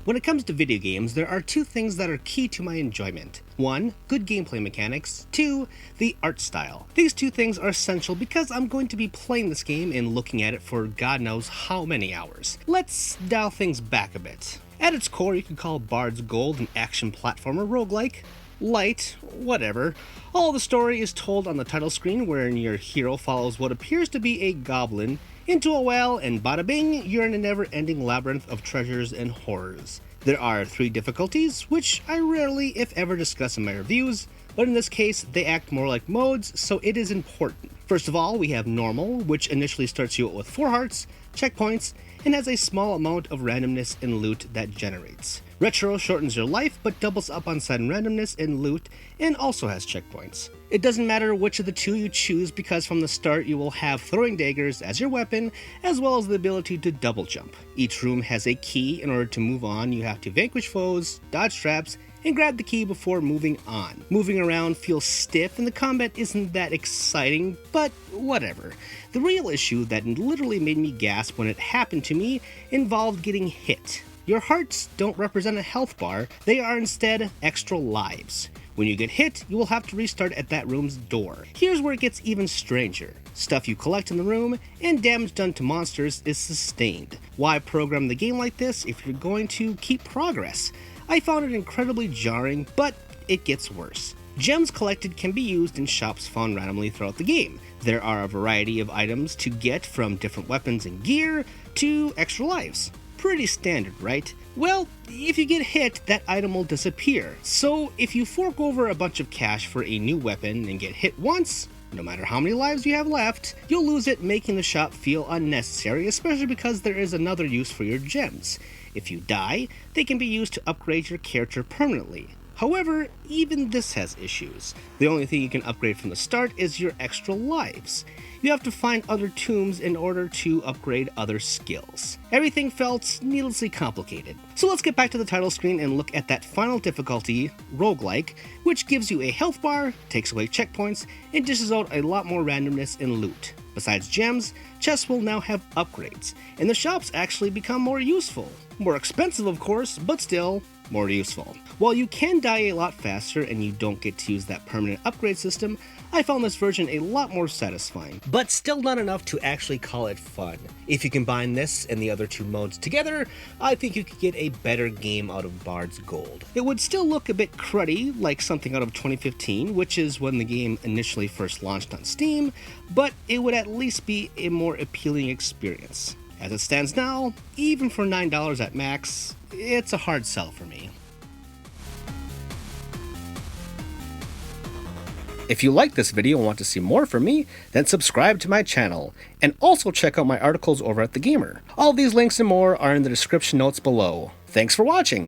When it comes to video games, there are two things that are key to my enjoyment. 1. Good gameplay mechanics. 2. The art style. These two things are essential because I'm going to be playing this game and looking at it for God knows how many hours. Let's dial things back a bit. At its core, you could call Bard's Gold an action platformer roguelike. Light, whatever. All the story is told on the title screen, wherein your hero follows what appears to be a goblin into a well, and bada bing, you're in a never-ending labyrinth of treasures and horrors. There are 3 difficulties, which I rarely, if ever, discuss in my reviews, but in this case, they act more like modes, so it is important. First of all, we have Normal, which initially starts you out with 4 hearts, checkpoints, and has a small amount of randomness and loot that generates. Retro shortens your life, but doubles up on sudden randomness and loot, and also has checkpoints. It doesn't matter which of the two you choose because from the start you will have throwing daggers as your weapon, as well as the ability to double jump. Each room has a key. In order to move on, you have to vanquish foes, dodge traps, and grab the key before moving on. Moving around feels stiff and the combat isn't that exciting, but whatever. The real issue that literally made me gasp when it happened to me involved getting hit. Your hearts don't represent a health bar, they are instead extra lives. When you get hit, you will have to restart at that room's door. Here's where it gets even stranger. Stuff you collect in the room, and damage done to monsters is sustained. Why program the game like this if you're going to keep progress? I found it incredibly jarring, but it gets worse. Gems collected can be used in shops found randomly throughout the game. There are a variety of items to get, from different weapons and gear to extra lives. Pretty standard, right? Well, if you get hit, that item will disappear. So if you fork over a bunch of cash for a new weapon and get hit once, no matter how many lives you have left, you'll lose it, making the shop feel unnecessary, especially because there is another use for your gems. If you die, they can be used to upgrade your character permanently. However, even this has issues. The only thing you can upgrade from the start is your extra lives. You have to find other tombs in order to upgrade other skills. Everything felt needlessly complicated. So let's get back to the title screen and look at that final difficulty, roguelike, which gives you a health bar, takes away checkpoints, and dishes out a lot more randomness and loot. Besides gems, chests will now have upgrades, and the shops actually become more useful. More expensive, of course, but still more useful. While you can die a lot faster and you don't get to use that permanent upgrade system, I found this version a lot more satisfying, but still not enough to actually call it fun. If you combine this and the other two modes together, I think you could get a better game out of Bard's Gold. It would still look a bit cruddy, like something out of 2015, which is when the game initially first launched on Steam, but it would at least be a more appealing experience. As it stands now, even for $9 at max, it's a hard sell for me. If you like this video and want to see more from me, then subscribe to my channel, and also check out my articles over at The Gamer. All these links and more are in the description notes below. Thanks for watching!